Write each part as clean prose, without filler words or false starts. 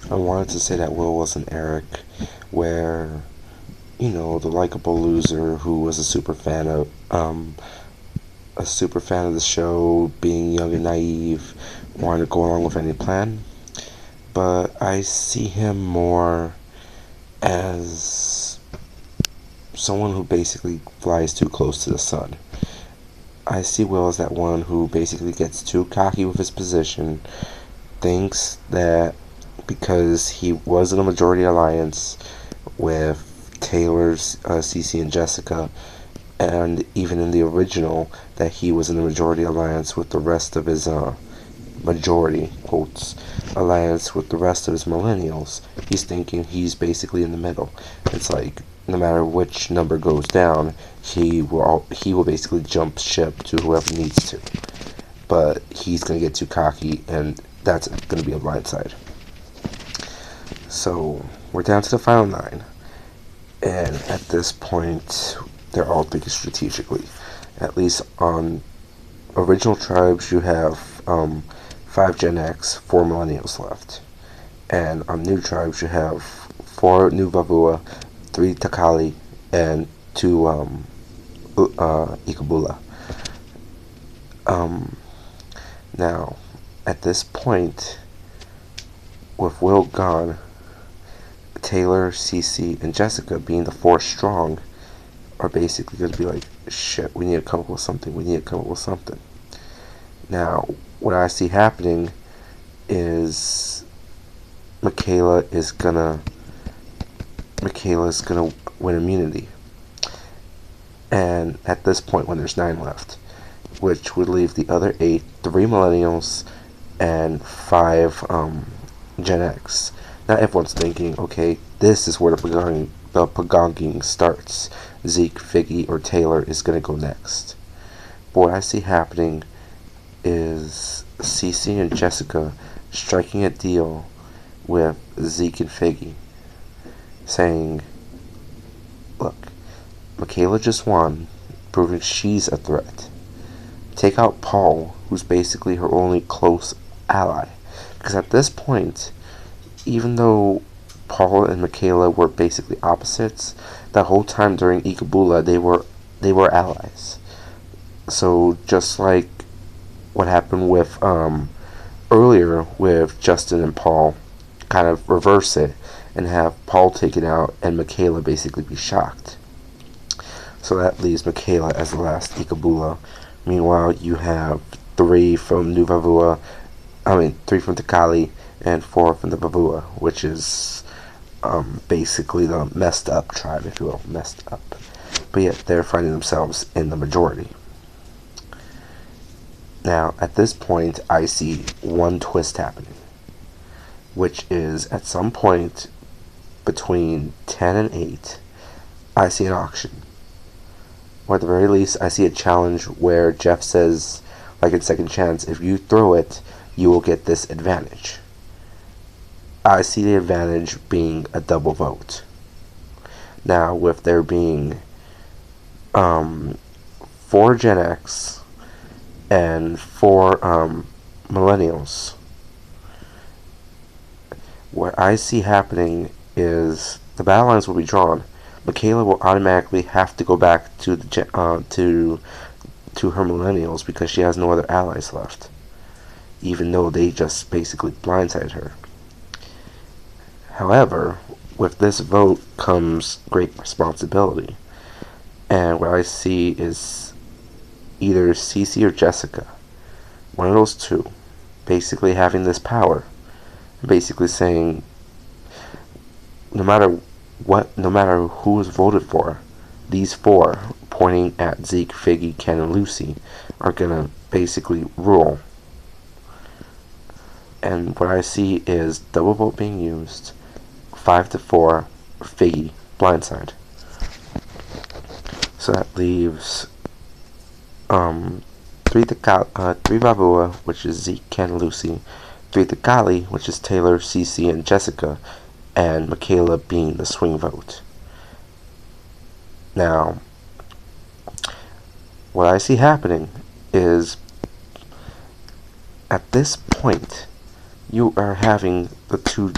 I wanted to say that Will wasn't Eric, where, the likable loser who was a super fan of the show, being young and naive, wanted to go along with any plan. But I see him more as someone who basically flies too close to the sun. I see Will as that one who basically gets too cocky with his position, thinks that because he was in a majority alliance with Taylor's, Cece, and Jessica, and even in the original, that he was in a majority alliance with the rest of his majority quotes alliance with the rest of his millennials. He's thinking he's basically in the middle. It's like no matter which number goes down, he will basically jump ship to whoever needs to. But he's gonna get too cocky, and that's gonna be a blindside. So we're down to the final 9, and at this point, they're all thinking strategically. At least on original tribes, you have 5 Gen X, 4 Millennials left. And on new tribes, you have 4 New Vavua, 3 Takali, and 2 Ikabula. Um, Now, at this point, with Will gone, Taylor, Cece, and Jessica being the 4 strong are basically going to be like, shit, we need to come up with something. We need to come up with something. Now, what I see happening is Michaela's gonna win immunity. And at this point, when there's 9 left, which would leave the other 8, 3 Millennials and 5 Gen X. Now everyone's thinking, okay, this is where the Pagonging starts. Zeke, Figgy, or Taylor is going to go next. But what I see happening is Cece and Jessica striking a deal with Zeke and Figgy, saying, look, Michaela just won, proving she's a threat. Take out Paul, who's basically her only close ally. Because at this point, even though Paul and Michaela were basically opposites, the whole time during Ikabula they were allies. So just like what happened with earlier with Justin and Paul, kind of reverse it and have Paul take it out and Michaela basically be shocked. So that leaves Michaela as the last Ikabula. Meanwhile, you have 3 from New Vavua, 3 from Takali, and 4 from the Vavua, which is basically the messed up tribe, if you will, messed up. But yet they're finding themselves in the majority. Now, at this point, I see one twist happening, which is at some point between 10 and 8, I see an auction. Or at the very least, I see a challenge where Jeff says, like in Second Chance, if you throw it, you will get this advantage. I see the advantage being a double vote. Now, with there being 4 Gen X and 4 Millennials, what I see happening is the battle lines will be drawn. Michaela will automatically have to go back to the to her Millennials because she has no other allies left, even though they just basically blindsided her. However, with this vote comes great responsibility, and what I see is either Cece or Jessica, one of those two, basically having this power, basically saying, no matter who is voted for, these 4, pointing at Zeke, Figgy, Ken, and Lucy, are gonna basically rule. And what I see is double vote being used, 5-4, Figgy, blindside. So that leaves 3 Vavua, which is Zeke, Ken, and Lucy, 3 Takali, which is Taylor, Cece, and Jessica, and Michaela being the swing vote. Now, what I see happening is, at this point, you are having the 2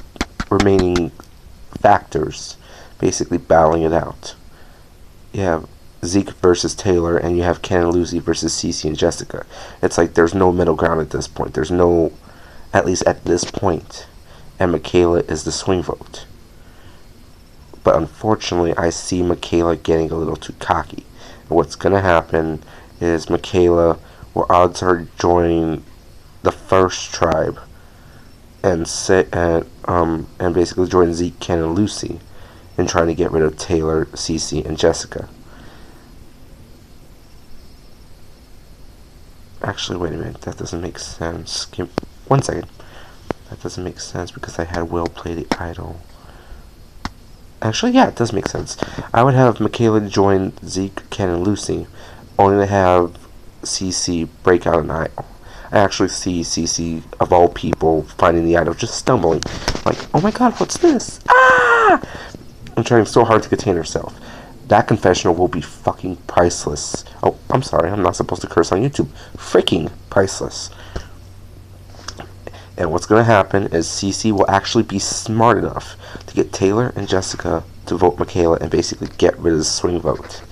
remaining factors basically battling it out. You have Zeke versus Taylor, and you have Ken and Lucy versus Cece and Jessica. It's like there's no middle ground at this point. There's no, at least at this point, and Michaela is the swing vote. But unfortunately, I see Michaela getting a little too cocky. And what's going to happen is Michaela will odds her join the first tribe and basically join Zeke, Ken, and Lucy in trying to get rid of Taylor, Cece, and Jessica. Actually, wait a minute. That doesn't make sense. Give me 1 second. That doesn't make sense because I had Will play the idol. Actually, yeah, it does make sense. I would have Michaela join Zeke, Ken, and Lucy, only to have Cece break out an idol. I actually see Cece, of all people, finding the idol, just stumbling. Like, oh my god, what's this? Ah! And trying so hard to contain herself. That confessional will be fucking priceless. Oh, I'm sorry, I'm not supposed to curse on YouTube. Freaking priceless. And what's going to happen is Cece will actually be smart enough to get Taylor and Jessica to vote Michaela and basically get rid of the swing vote.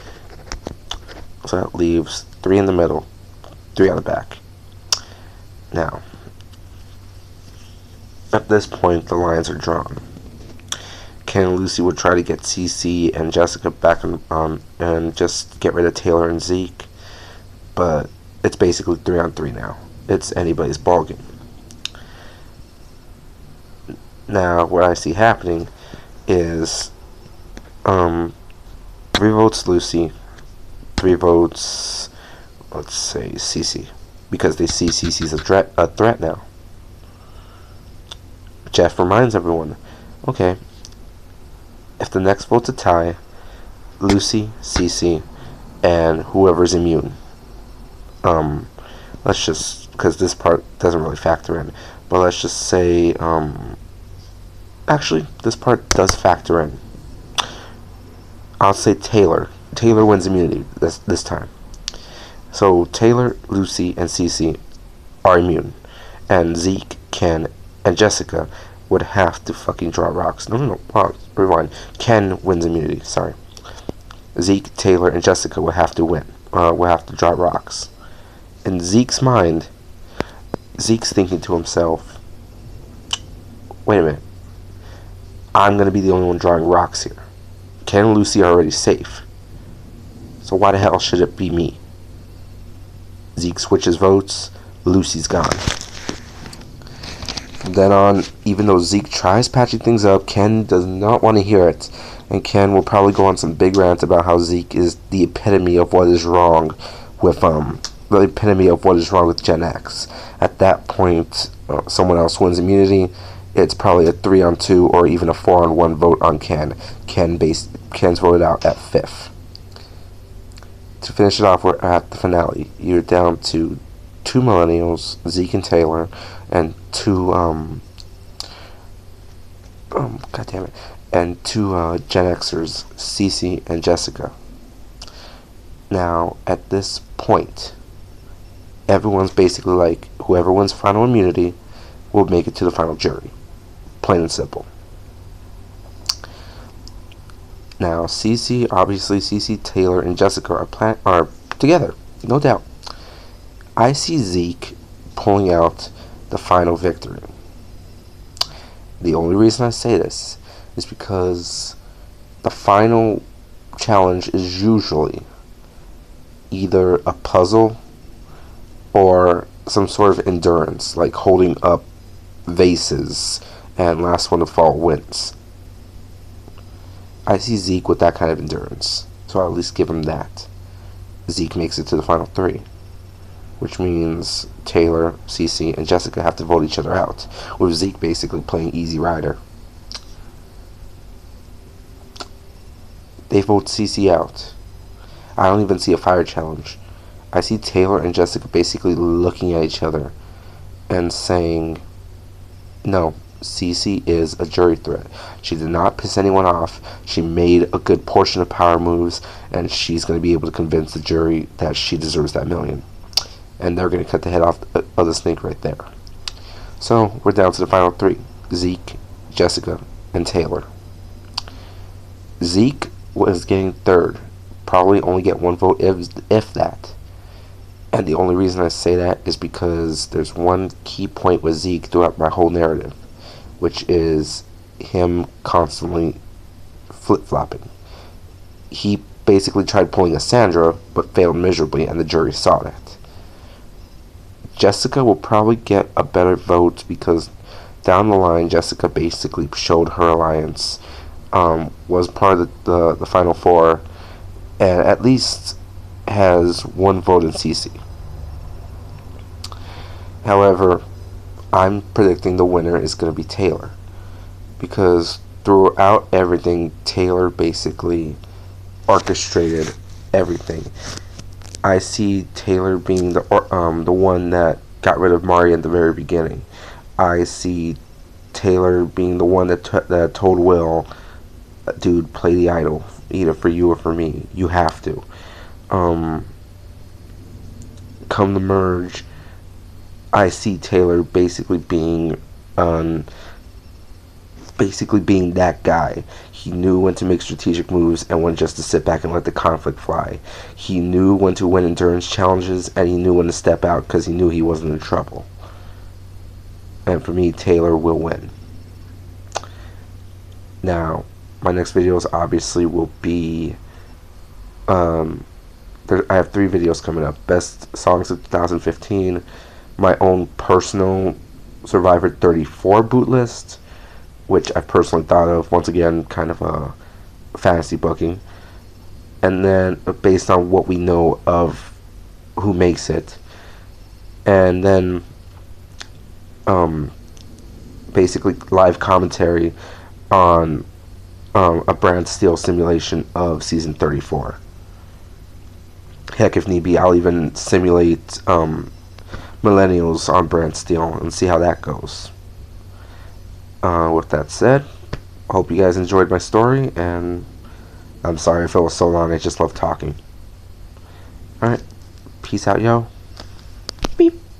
So that leaves 3 in the middle, 3 on the back. Now, at this point, the lines are drawn. Ken and Lucy would try to get Cece and Jessica back on and just get rid of Taylor and Zeke, but it's basically 3 on 3 now. It's anybody's ballgame. Now, what I see happening is 3 votes Lucy, 3 votes, let's say, Cece, because they see Cece's a threat now. Jeff reminds everyone, okay, if the next vote's a tie, Lucy, Cece, and whoever's immune. Let's just, because this part doesn't really factor in, but let's just say, actually, this part does factor in. I'll say Taylor. Taylor wins immunity this time. So Taylor, Lucy, and Cece are immune. And Zeke, Ken, and Jessica would have to fucking draw rocks. No. Rewind. Ken wins immunity. Sorry. Zeke, Taylor, and Jessica will have to win. Will have to draw rocks. In Zeke's mind, Zeke's thinking to himself, wait a minute. I'm going to be the only one drawing rocks here. Ken and Lucy are already safe. So why the hell should it be me? Zeke switches votes. Lucy's gone. From then on, even though Zeke tries patching things up, Ken does not want to hear it. And Ken will probably go on some big rants about how Zeke is the epitome of what is wrong with, the epitome of what is wrong with Gen X. At that point, someone else wins immunity. It's probably a 3 on 2 or even a 4 on 1 vote on Ken. Ken's voted out at 5th. To finish it off, we're at the finale. You're down to 2 millennials, Zeke and Taylor, and 2 and 2 Gen Xers, Cece and Jessica. Now, at this point, everyone's basically like, whoever wins final immunity will make it to the final jury. Plain and simple. Now, Cece, Taylor, and Jessica are together, no doubt. I see Zeke pulling out the final victory. The only reason I say this is because the final challenge is usually either a puzzle or some sort of endurance, like holding up vases and last one to fall wins. I see Zeke with that kind of endurance, so I'll at least give him that. Zeke makes it to the final 3, which means Taylor, Cece, and Jessica have to vote each other out, with Zeke basically playing Easy Rider. They vote Cece out. I don't even see a fire challenge. I see Taylor and Jessica basically looking at each other and saying, no, Cece is a jury threat. She did not piss anyone off. She made a good portion of power moves, and she's going to be able to convince the jury that she deserves that million. And they're going to cut the head off of the snake right there. So, we're down to the final 3. Zeke, Jessica, and Taylor. Zeke was getting third, probably only get one vote if that. And the only reason I say that is because there's one key point with Zeke throughout my whole narrative, which is him constantly flip-flopping. He basically tried pulling a Sandra, but failed miserably, and the jury saw that. Jessica will probably get a better vote because down the line, Jessica basically showed her alliance, was part of the Final Four, and at least has one vote in CC. However, I'm predicting the winner is going to be Taylor, because throughout everything, Taylor basically orchestrated everything. I see Taylor being the one that got rid of Mari at the very beginning. I see Taylor being the one that told Will, dude, play the idol, either for you or for me. You have to. Come the merge, I see Taylor basically being that guy. He knew when to make strategic moves and when just to sit back and let the conflict fly. He knew when to win endurance challenges, and he knew when to step out because he knew he wasn't in trouble. And for me, Taylor will win. Now, my next videos obviously will be I have 3 videos coming up. Best songs of 2015, my own personal Survivor 34 boot list, which I personally thought of, once again, kind of a fantasy booking. And then based on what we know of who makes it. And then basically live commentary on a brand steel simulation of season 34. Heck, if need be, I'll even simulate Millennials on brand steel and see how that goes. With that said, I hope you guys enjoyed my story, and I'm sorry if it was so long. I just love talking. Alright, peace out, yo.